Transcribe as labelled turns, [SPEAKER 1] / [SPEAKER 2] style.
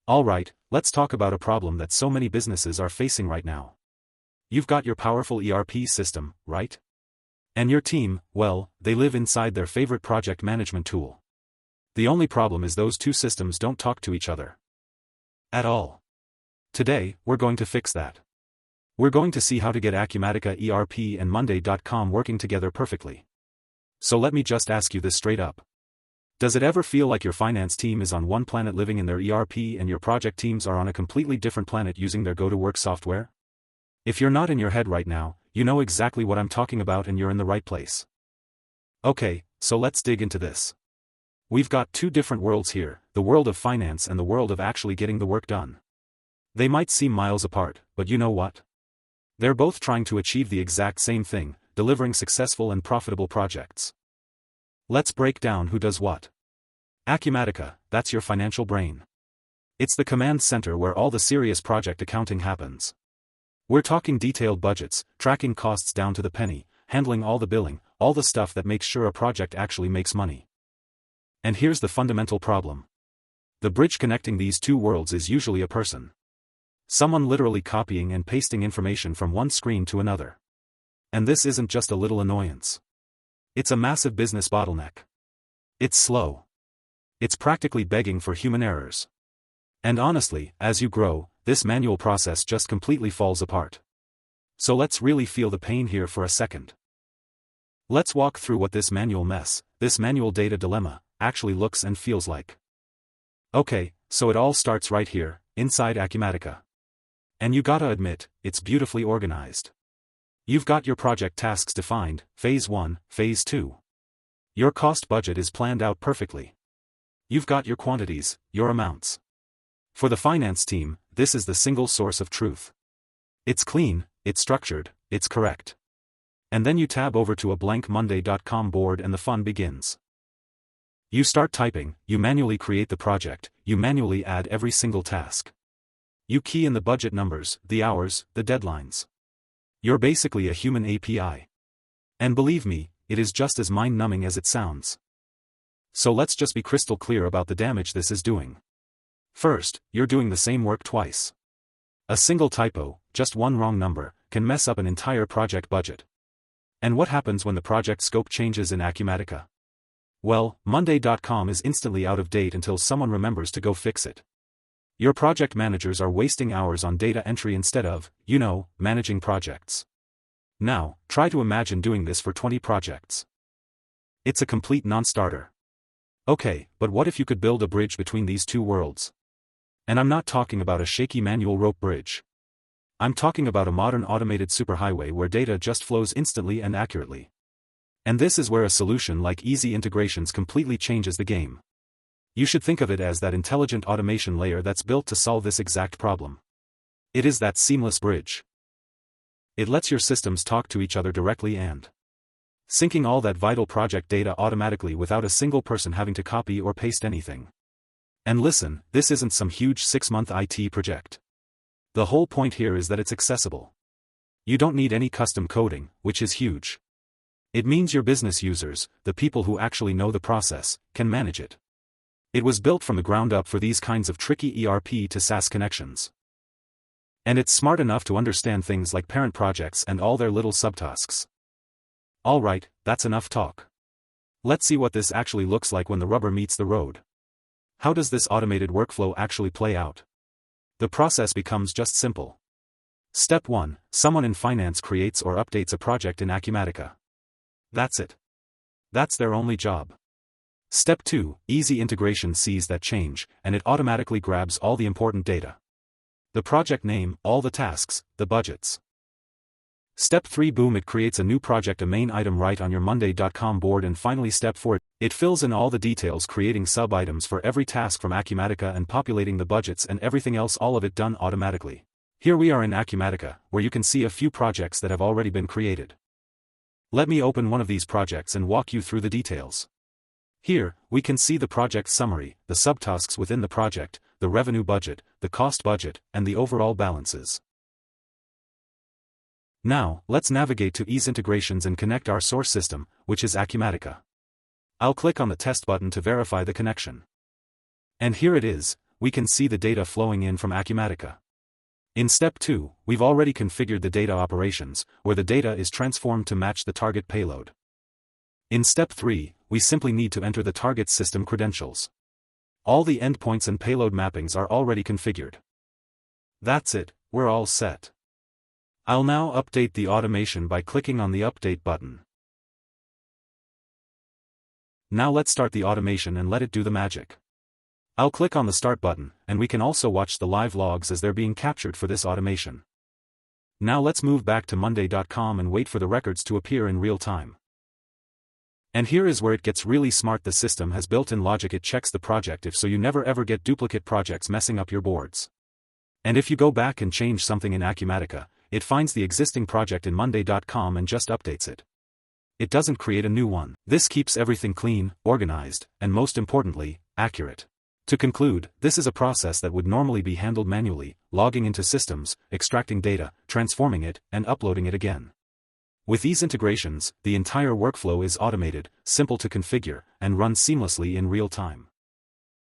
[SPEAKER 1] Alright, let's talk about a problem that so many businesses are facing right now. You've got your powerful ERP system, right? And your team, well, they live inside their favorite project management tool. The only problem is those two systems don't talk to each other at all. Today, we're going to fix that. We're going to see how to get Acumatica ERP and Monday.com working together perfectly. So let me just ask you this straight up. Does it ever feel like your finance team is on one planet living in their ERP and your project teams are on a completely different planet using their go-to-work software? If you're not in your head right now, you know exactly what I'm talking about and you're in the right place. Okay, so let's dig into this. We've got two different worlds here, the world of finance and the world of actually getting the work done. They might seem miles apart, but you know what? They're both trying to achieve the exact same thing, delivering successful and profitable projects. Let's break down who does what. Acumatica, that's your financial brain. It's the command center where all the serious project accounting happens. We're talking detailed budgets, tracking costs down to the penny, handling all the billing, all the stuff that makes sure a project actually makes money. And here's the fundamental problem. The bridge connecting these two worlds is usually a person. Someone literally copying and pasting information from one screen to another. And this isn't just a little annoyance. It's a massive business bottleneck. It's slow. It's practically begging for human errors. And honestly, as you grow, this manual process just completely falls apart. So let's really feel the pain here for a second. Let's walk through what this manual mess, this manual data dilemma, actually looks and feels like. Okay, so it all starts right here, inside Acumatica. And you gotta admit, it's beautifully organized. You've got your project tasks defined, phase 1, phase 2. Your cost budget is planned out perfectly. You've got your quantities, your amounts. For the finance team, this is the single source of truth. It's clean, it's structured, it's correct. And then you tab over to a blank Monday.com board and the fun begins. You start typing, you manually create the project, you manually add every single task. You key in the budget numbers, the hours, the deadlines. You're basically a human API. And believe me, it is just as mind-numbing as it sounds. So let's just be crystal clear about the damage this is doing. First, you're doing the same work twice. A single typo, just one wrong number, can mess up an entire project budget. And what happens when the project scope changes in Acumatica? Well, Monday.com is instantly out of date until someone remembers to go fix it. Your project managers are wasting hours on data entry instead of, managing projects. Now, try to imagine doing this for 20 projects. It's a complete non-starter. Okay, but what if you could build a bridge between these two worlds? And I'm not talking about a shaky manual rope bridge. I'm talking about a modern automated superhighway where data just flows instantly and accurately. And this is where a solution like eZintegrations completely changes the game. You should think of it as that intelligent automation layer that's built to solve this exact problem. It is that seamless bridge. It lets your systems talk to each other directly and syncing all that vital project data automatically without a single person having to copy or paste anything. And listen, this isn't some huge 6-month IT project. The whole point here is that it's accessible. You don't need any custom coding, which is huge. It means your business users, the people who actually know the process, can manage it. It was built from the ground up for these kinds of tricky ERP to SaaS connections. And it's smart enough to understand things like parent projects and all their little subtasks. Alright, that's enough talk. Let's see what this actually looks like when the rubber meets the road. How does this automated workflow actually play out? The process becomes just simple. Step 1, someone in finance creates or updates a project in Acumatica. That's it. That's their only job. Step 2, eZintegrations sees that change, and it automatically grabs all the important data. The project name, all the tasks, the budgets. Step 3, boom, it creates a new project, a main item right on your Monday.com board, and finally step 4, it fills in all the details, creating sub-items for every task from Acumatica and populating the budgets and everything else, all of it done automatically. Here we are in Acumatica, where you can see a few projects that have already been created. Let me open one of these projects and walk you through the details. Here, we can see the project summary, the subtasks within the project, the revenue budget, the cost budget, and the overall balances. Now, let's navigate to eZintegrations and connect our source system, which is Acumatica. I'll click on the test button to verify the connection. And here it is, we can see the data flowing in from Acumatica. In step 2, we've already configured the data operations, where the data is transformed to match the target payload. In step 3, we simply need to enter the target system credentials. All the endpoints and payload mappings are already configured. That's it, we're all set. I'll now update the automation by clicking on the Update button. Now let's start the automation and let it do the magic. I'll click on the Start button, and we can also watch the live logs as they're being captured for this automation. Now let's move back to monday.com and wait for the records to appear in real time. And here is where it gets really smart. The system has built-in logic. It checks the project if so you never ever get duplicate projects messing up your boards. And if you go back and change something in Acumatica, it finds the existing project in monday.com and just updates it. It doesn't create a new one. This keeps everything clean, organized, and most importantly, accurate. To conclude, this is a process that would normally be handled manually, logging into systems, extracting data, transforming it, and uploading it again. With eZintegrations, the entire workflow is automated, simple to configure, and runs seamlessly in real time.